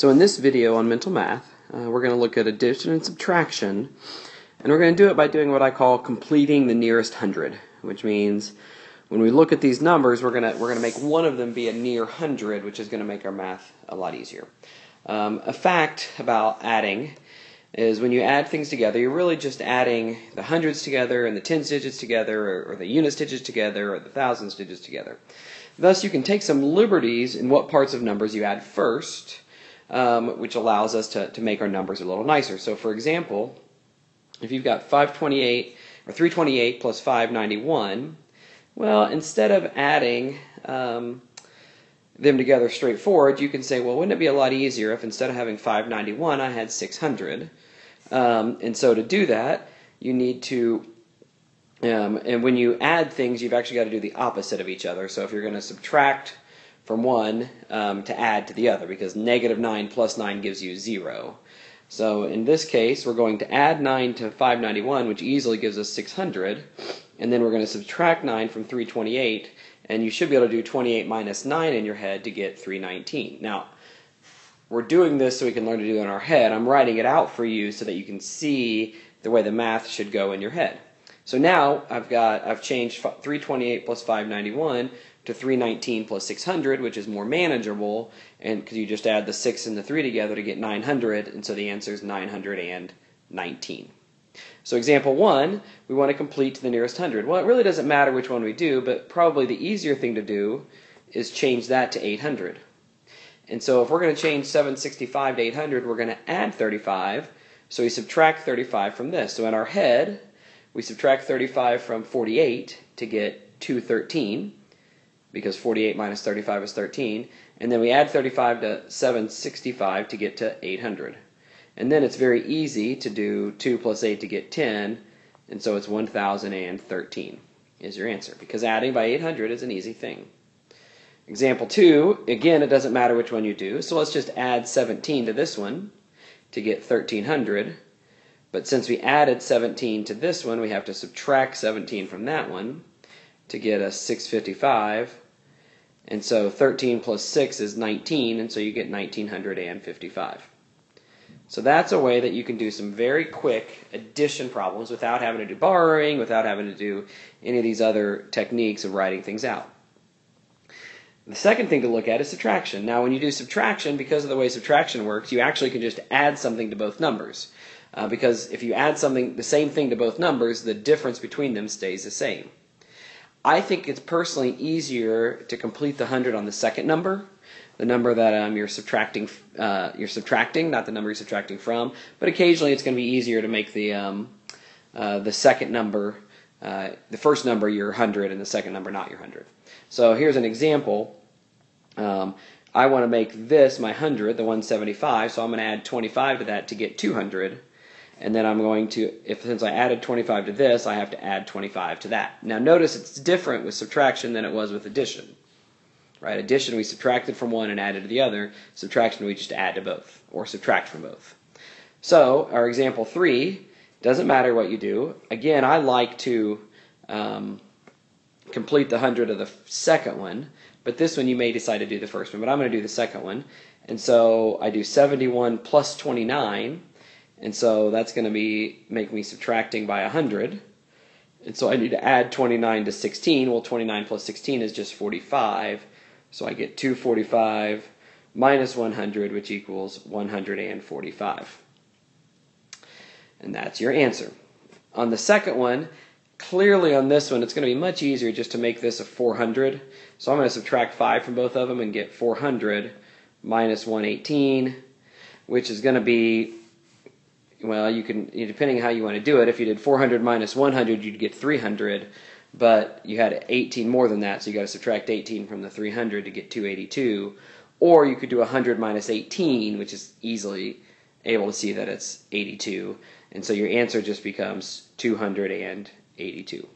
So in this video on mental math, we're going to look at addition and subtraction, and we're going to do it by doing what I call completing the nearest hundred, which means when we look at these numbers, we're going to make one of them be a near hundred, which is going to make our math a lot easier. A fact about adding is when you add things together, you're really just adding the hundreds together and the tens digits together, or the units digits together, or the thousands digits together. Thus, you can take some liberties in what parts of numbers you add first, which allows us to make our numbers a little nicer. So, for example, if you've got 528 or 328 plus 591, well, instead of adding them together straightforward, you can say, well, wouldn't it be a lot easier if instead of having 591, I had 600? And so to do that, you need to, and when you add things, you've actually got to do the opposite of each other. So if you're going to subtract from one to add to the other, because negative 9 plus 9 gives you 0. So in this case, we're going to add 9 to 591, which easily gives us 600, and then we're going to subtract 9 from 328, and you should be able to do 28 minus 9 in your head to get 319. Now, we're doing this so we can learn to do it in our head. I'm writing it out for you so that you can see the way the math should go in your head. So now I've changed 328 plus 591 to 319 plus 600, which is more manageable, and because you just add the 6 and the 3 together to get 900, and so the answer is 919. So example 1, we want to complete to the nearest hundred. Well, it really doesn't matter which one we do, but probably the easier thing to do is change that to 800. And so if we're going to change 765 to 800, we're going to add 35, so we subtract 35 from this. So in our head, we subtract 35 from 48 to get 213, because 48 minus 35 is 13, and then we add 35 to 765 to get to 800. And then it's very easy to do 2 plus 8 to get 10, and so it's 1013 is your answer, because adding by 800 is an easy thing. Example 2, again, it doesn't matter which one you do, so let's just add 17 to this one to get 1300. But since we added 17 to this one, we have to subtract 17 from that one to get us 655. And so 13 plus 6 is 19, and so you get 1955. So that's a way that you can do some very quick addition problems without having to do borrowing, without having to do any of these other techniques of writing things out. The second thing to look at is subtraction. Now, when you do subtraction, because of the way subtraction works, you actually can just add something to both numbers. Because if you add the same thing to both numbers, the difference between them stays the same. I think it's personally easier to complete the 100 on the second number, the number that you're subtracting, not the number you're subtracting from. But occasionally, it's going to be easier to make the second number, the first number your 100, and the second number not your 100. So here's an example. I want to make this my 100, the 175, so I'm going to add 25 to that to get 200. And then I'm going to, since I added 25 to this, I have to add 25 to that. Now notice it's different with subtraction than it was with addition. Right? Addition, we subtracted from one and added to the other. Subtraction, we just add to both, or subtract from both. So our example 3, doesn't matter what you do. Again, I like to complete the 100 of the second one, but this one you may decide to do the first one, but I'm going to do the second one. And so I do 71 plus 29, and so that's going to make me subtracting by 100. And so I need to add 29 to 16. Well, 29 plus 16 is just 45, so I get 245 minus 100, which equals 145. And that's your answer. On the second one, clearly on this one, it's going to be much easier just to make this a 400. So I'm going to subtract 5 from both of them and get 400 minus 118, which is going to be, well, you can, depending on how you want to do it, if you did 400 minus 100, you'd get 300, but you had 18 more than that, so you got to subtract 18 from the 300 to get 282. Or you could do 100 minus 18, which is easily able to see that it's 82, and so your answer just becomes 282.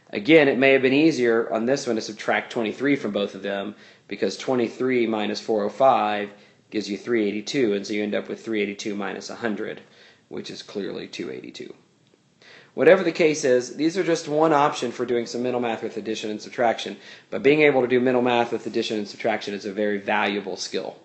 Again, it may have been easier on this one to subtract 23 from both of them, because 23 minus 405 gives you 382, and so you end up with 382 minus 100, which is clearly 282. Whatever the case is, these are just one option for doing some mental math with addition and subtraction, but being able to do mental math with addition and subtraction is a very valuable skill.